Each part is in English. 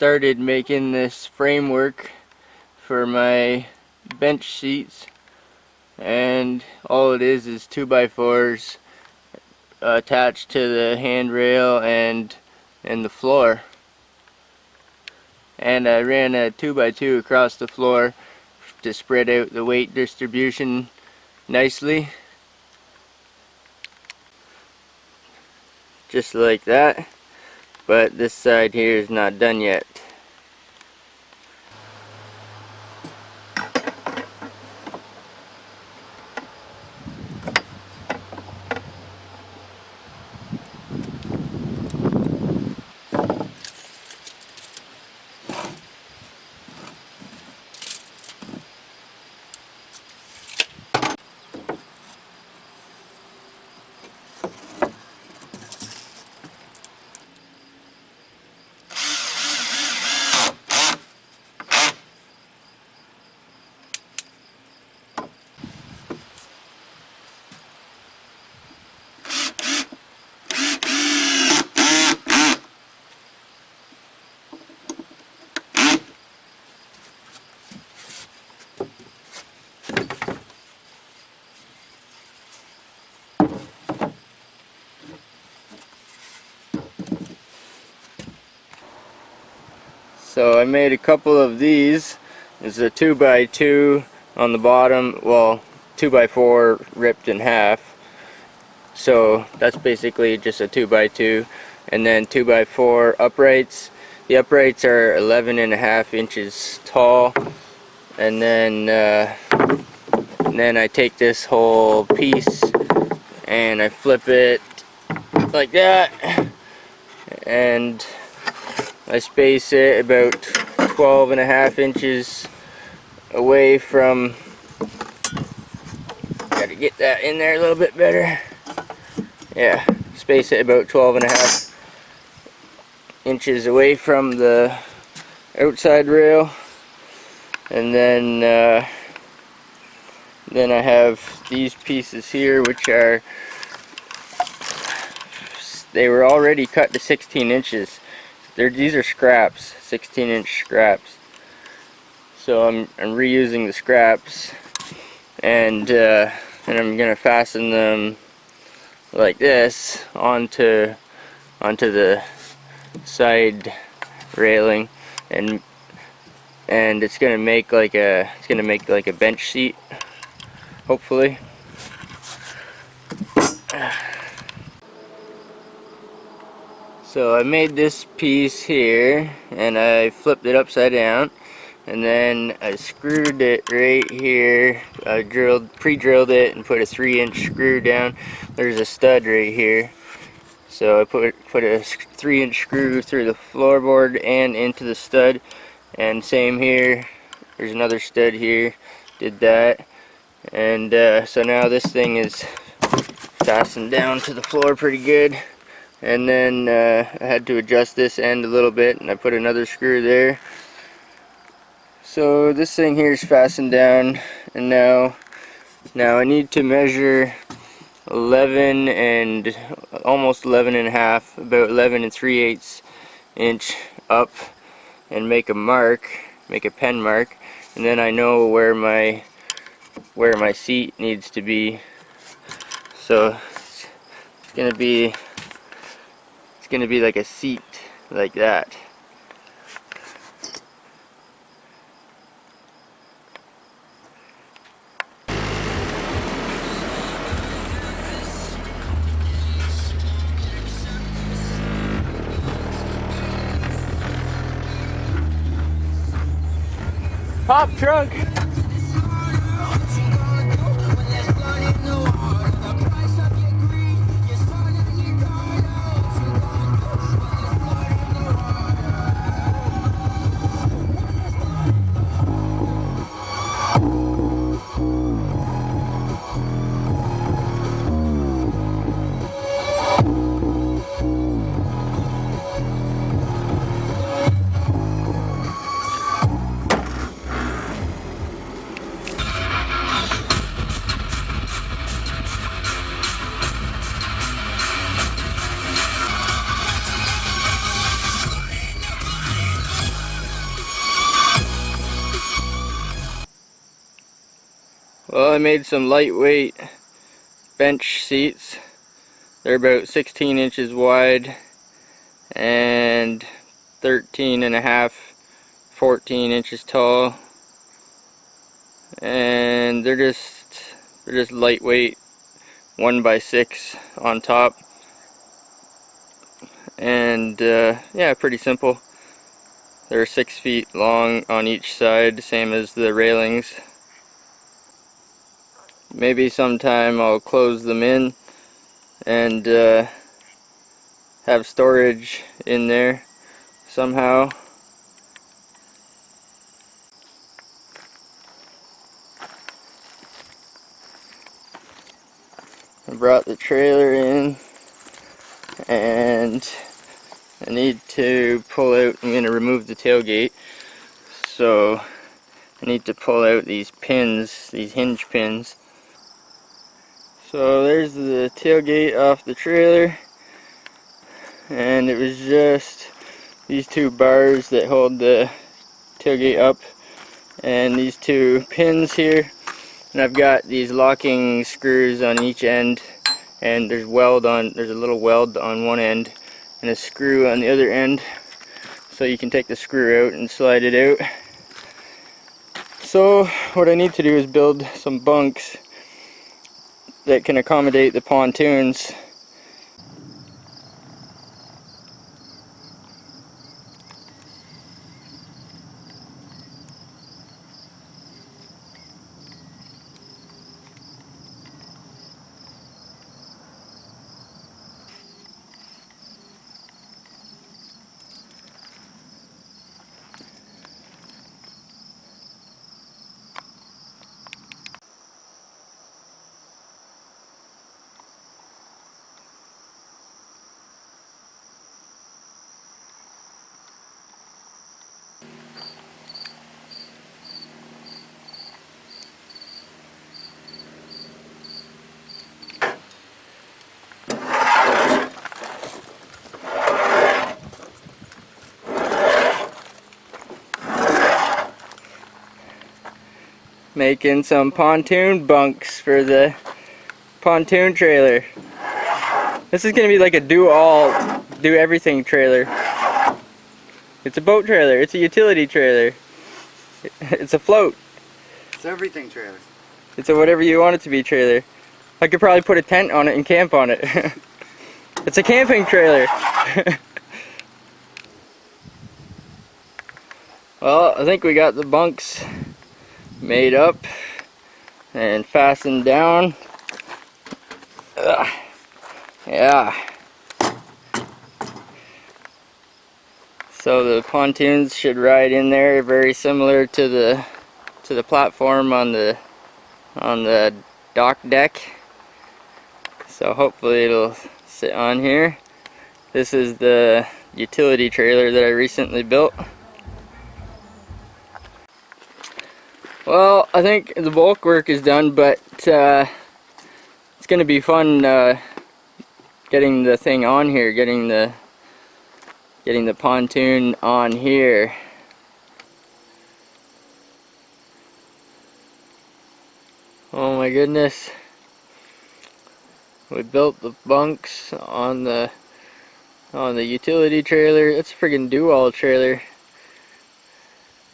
started making this framework for my bench seats, and all it is 2x4s attached to the handrail and the floor. And I ran a 2x2 across the floor to spread out the weight distribution nicely, just like that. But this side here is not done yet. So I made a couple of these. There's a 2x2 on the bottom, well, 2x4 ripped in half. So that's basically just a 2x2. And then 2x4 uprights. The uprights are 11.5 inches tall. And then I take this whole piece and I flip it like that. And I space it about 12.5 inches away from, gotta get that in there a little bit better. Yeah, space it about 12.5 inches away from the outside rail. And then I have these pieces here, which are, they were already cut to 16 inches. These are scraps, 16-inch scraps. So I'm reusing the scraps, and I'm gonna fasten them like this onto the side railing, and it's gonna make like a bench seat, hopefully. So I made this piece here, and I flipped it upside down, and then I screwed it right here. I pre-drilled it and put a 3-inch screw down. There's a stud right here, so I put a 3-inch screw through the floorboard and into the stud. And same here, there's another stud here. Did that, and so now this thing is fastened down to the floor pretty good. And then I had to adjust this end a little bit, and I put another screw there. So this thing here is fastened down, and now I need to measure 11 and almost 11.5, about 11 3/8 inch up, and make a mark, make a pen mark, and then I know where my seat needs to be. So it's gonna be like a seat like that. Pop trunk. Well, I made some lightweight bench seats. They're about 16 inches wide and 13 and a half, 14 inches tall, and they're just lightweight, 1x6 on top, and yeah, pretty simple. They're 6 feet long on each side, same as the railings. Maybe sometime I'll close them in and have storage in there somehow. I brought the trailer in and I need to pull out, I'm going to remove the tailgate, so I need to pull out these pins, these hinge pins. So there's the tailgate off the trailer, and it was just these two bars that hold the tailgate up and these two pins here, and I've got these locking screws on each end, and there's a little weld on one end and a screw on the other end, so you can take the screw out and slide it out. So what I need to do is build some bunks that can accommodate the pontoons. Making some pontoon bunks for the pontoon trailer. This is gonna be like a do everything trailer. It's a boat trailer, it's a utility trailer. It's a float. It's everything trailer. It's a whatever you want it to be trailer. I could probably put a tent on it and camp on it. It's a camping trailer. Well, I think we got the bunks made up and fastened down. Yeah. So the pontoons should ride in there, very similar to the platform on the dock deck. So hopefully it'll sit on here. This is the utility trailer that I recently built. Well, I think the bulk work is done, but it's going to be fun getting the thing on here, getting the pontoon on here. Oh my goodness. We built the bunks on the utility trailer. It's a friggin' do-all trailer.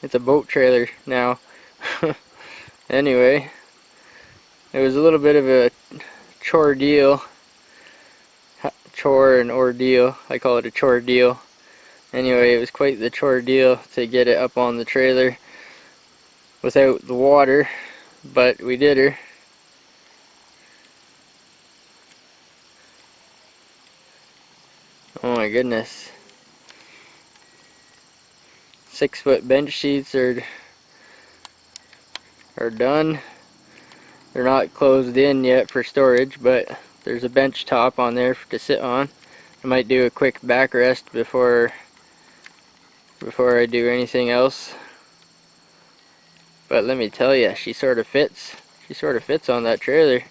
It's a boat trailer now. Anyway, it was a little bit of a chore and ordeal. I call it a chore deal. Anyway, it was quite the chore deal to get it up on the trailer without the water, but we did her. Oh my goodness. 6-foot bench seats are done. They're not closed in yet for storage, but there's a bench top on there to sit on. I might do a quick backrest before I do anything else. But let me tell you, she sort of fits. She sort of fits on that trailer.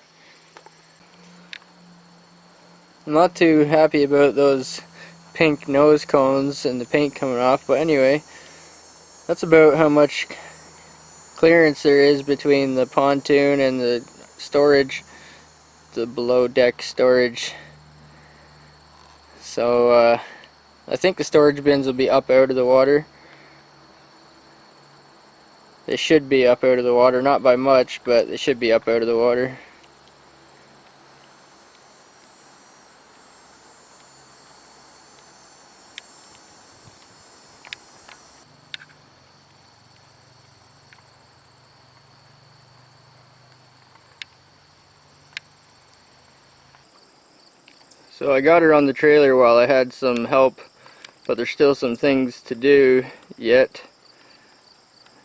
I'm not too happy about those pink nose cones and the paint coming off, but anyway, that's about how much clearance there is between the pontoon and the storage, the below deck storage. So I think the storage bins will be up out of the water. They should be up out of the water, not by much, but they should be up out of the water. So I got her on the trailer while I had some help, but there's still some things to do yet.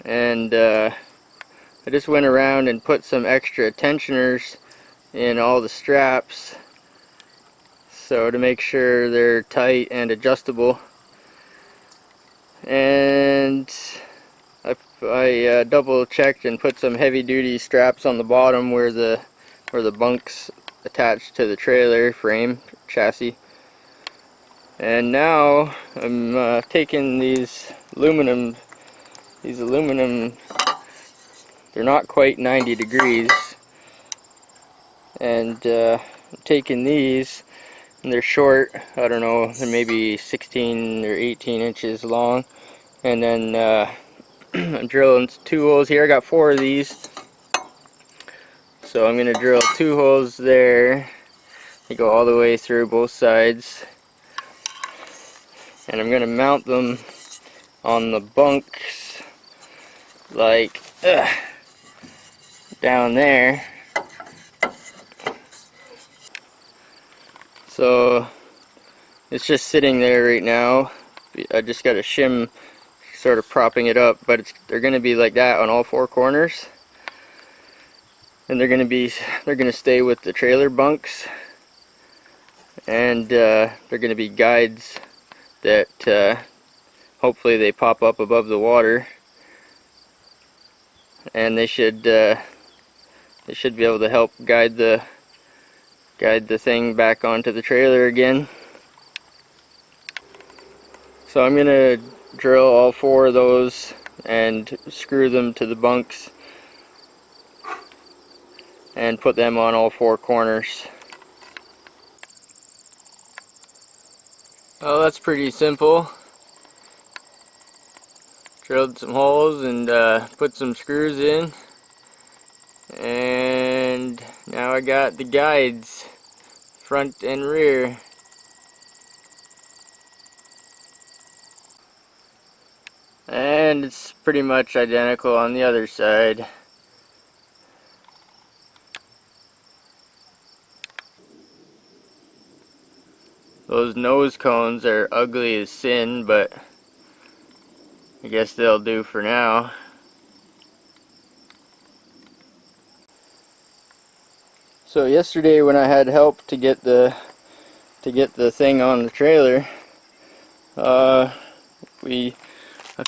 And I just went around and put some extra tensioners in all the straps, so to make sure they're tight and adjustable. And I double checked and put some heavy duty straps on the bottom where the bunks attached to the trailer frame chassis. And now I'm taking these aluminum, they're not quite 90 degrees, and I'm taking these, and they're short, I don't know, they're maybe 16 or 18 inches long, and then I'm drilling 2 holes here. I got 4 of these, so I'm going to drill 2 holes there. They go all the way through both sides, and I'm going to mount them on the bunks like down there. So it's just sitting there right now. I just got a shim sort of propping it up, but they're going to be like that on all 4 corners, and they're going to stay with the trailer bunks, and they're going to be guides that hopefully they pop up above the water, and they should be able to help guide the thing back onto the trailer again. So I'm gonna drill all 4 of those and screw them to the bunks and put them on all 4 corners. Oh, that's pretty simple. Drilled some holes and put some screws in, and now I got the guides front and rear. And it's pretty much identical on the other side. Those nose cones are ugly as sin, but I guess they'll do for now. So yesterday when I had help to get the thing on the trailer, I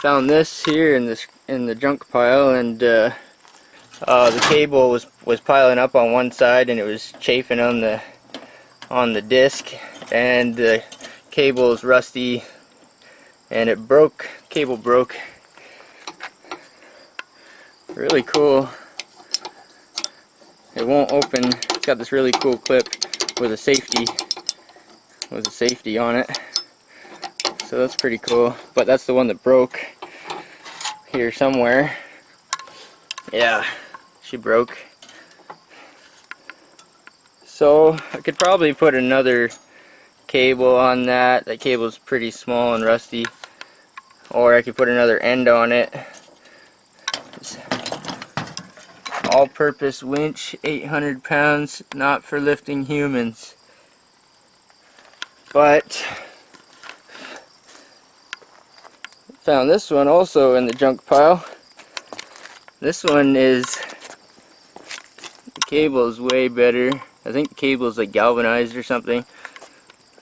found this here in the junk pile, and the cable was piling up on one side, and it was chafing on the disc, and the cable is rusty, and it broke. Cable broke. Really cool. It won't open. It's got this really cool clip with a safety on it. So that's pretty cool. But that's the one that broke here somewhere. Yeah, she broke. So I could probably put another cable on that. That cable's pretty small and rusty. Or I could put another end on it. All-purpose winch, 800 pounds, not for lifting humans. But found this one also in the junk pile. This one the cable is way better. I think the cable is like galvanized or something.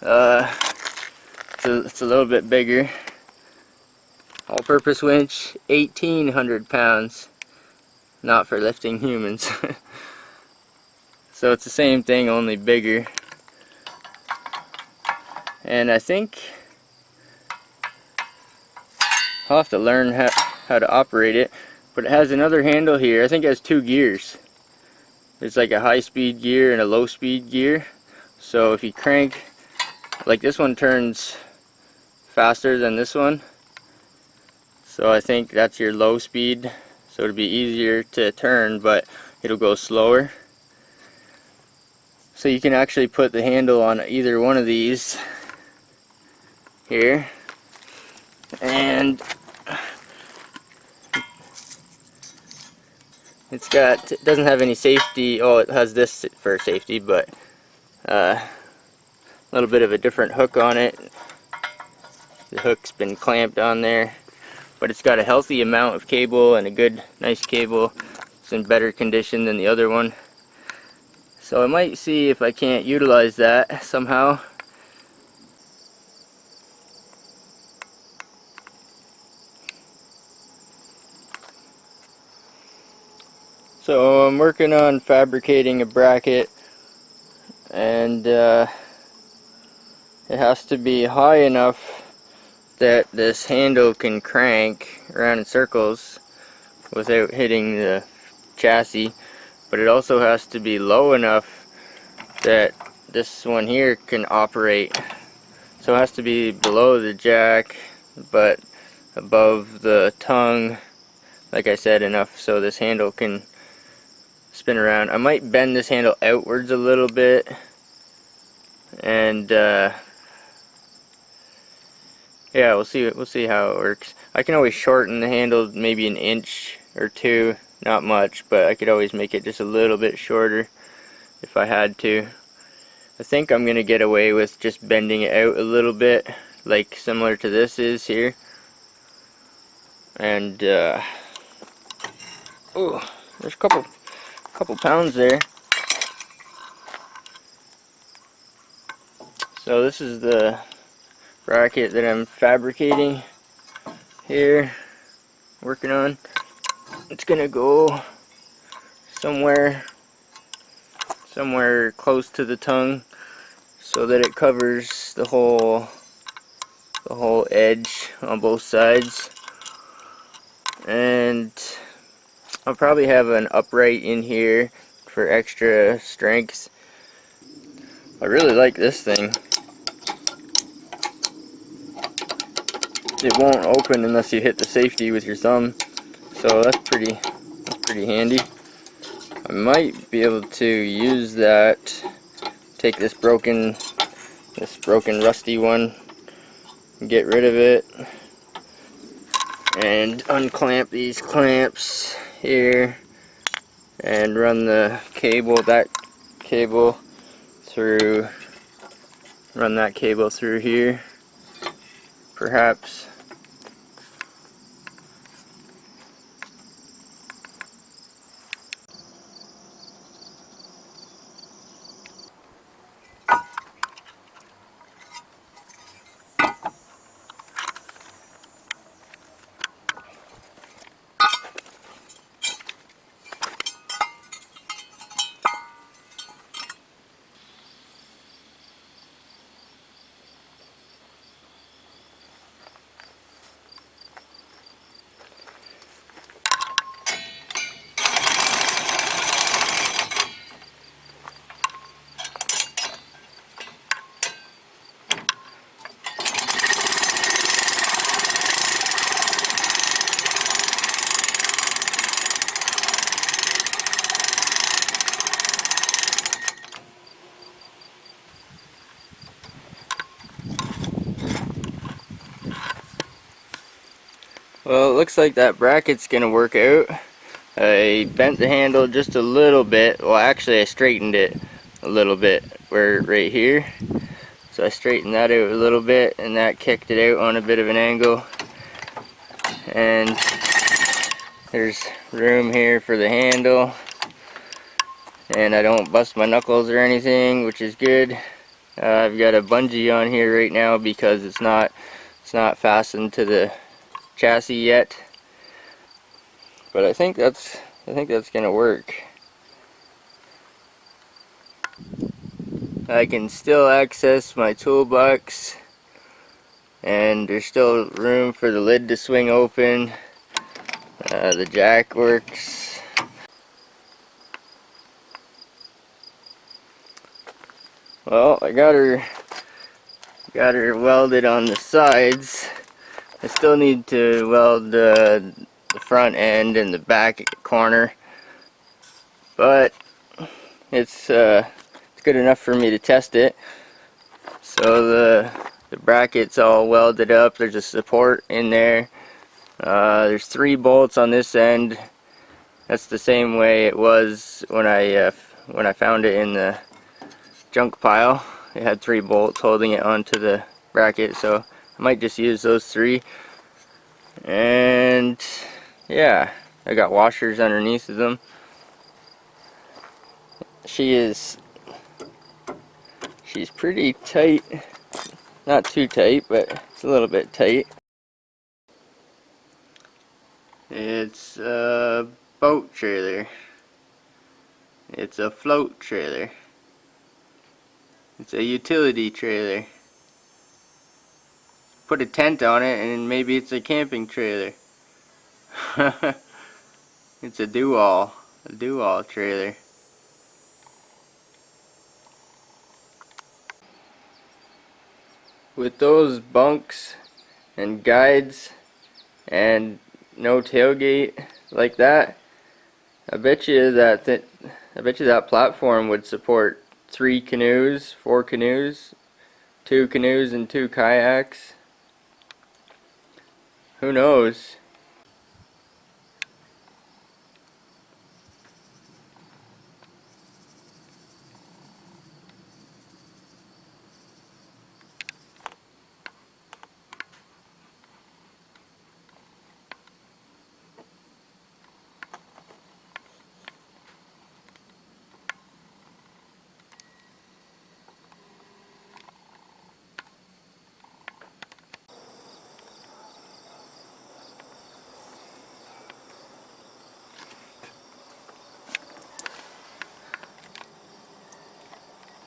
It's a little bit bigger. All-purpose winch, 1,800 pounds. Not for lifting humans. So it's the same thing, only bigger. And I think I'll have to learn how to operate it, but it has another handle here. I think it has 2 gears. There's like a high speed gear and a low speed gear. So if you crank, like this one turns faster than this one. So I think that's your low speed. So it'll be easier to turn, but it'll go slower. So you can actually put the handle on either one of these here. And it doesn't have any safety. Oh, it has this for safety, but a little bit of a different hook on it. The hook's been clamped on there, but it's got a healthy amount of cable and a good, nice cable. It's in better condition than the other one. So I might see if I can't utilize that somehow. So I'm working on fabricating a bracket, and it has to be high enough that this handle can crank around in circles without hitting the chassis, but it also has to be low enough that this one here can operate. So it has to be below the jack but above the tongue, like I said, enough so this handle can spin around. I might bend this handle outwards a little bit, and yeah, we'll see how it works. I can always shorten the handle maybe an inch or 2, not much, but I could always make it just a little bit shorter if I had to. I think I'm gonna get away with just bending it out a little bit, like similar to this is here. And oh, there's a couple pounds there. So this is the bracket that I'm fabricating here, working on. It's gonna go somewhere close to the tongue so that it covers the whole edge on both sides. And I'll probably have an upright in here for extra strength. I really like this thing. It won't open unless you hit the safety with your thumb, so that's pretty handy. I might be able to use that, take this broken rusty one, get rid of it, and unclamp these clamps here and run that cable through here, perhaps. Well, it looks like that bracket's gonna work out. I bent the handle just a little bit. Well, actually I straightened it a little bit right here. So I straightened that out a little bit, and that kicked it out on a bit of an angle. And there's room here for the handle, and I don't bust my knuckles or anything, which is good. I've got a bungee on here right now because it's not fastened to the chassis yet, but I think that's gonna work. I can still access my toolbox, and there's still room for the lid to swing open. The jack works. Well, I got her welded on the sides. I still need to weld the front end and the back corner, but it's good enough for me to test it. So the bracket's all welded up. There's a support in there. There's 3 bolts on this end. That's the same way it was when I found it in the junk pile. It had 3 bolts holding it onto the bracket, so I might just use those 3. And yeah, I got washers underneath of them. She's pretty tight. Not too tight, but it's a little bit tight. It's a boat trailer. It's a float trailer. It's a utility trailer. Put a tent on it and maybe it's a camping trailer. It's a do-all trailer. With those bunks and guides and no tailgate like that, I bet you that platform would support 3 canoes, 4 canoes, 2 canoes and 2 kayaks. Who knows?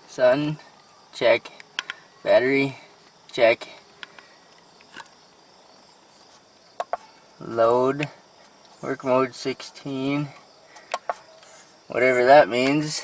Sun, check. Battery, check. Load, work mode 16. Whatever that means.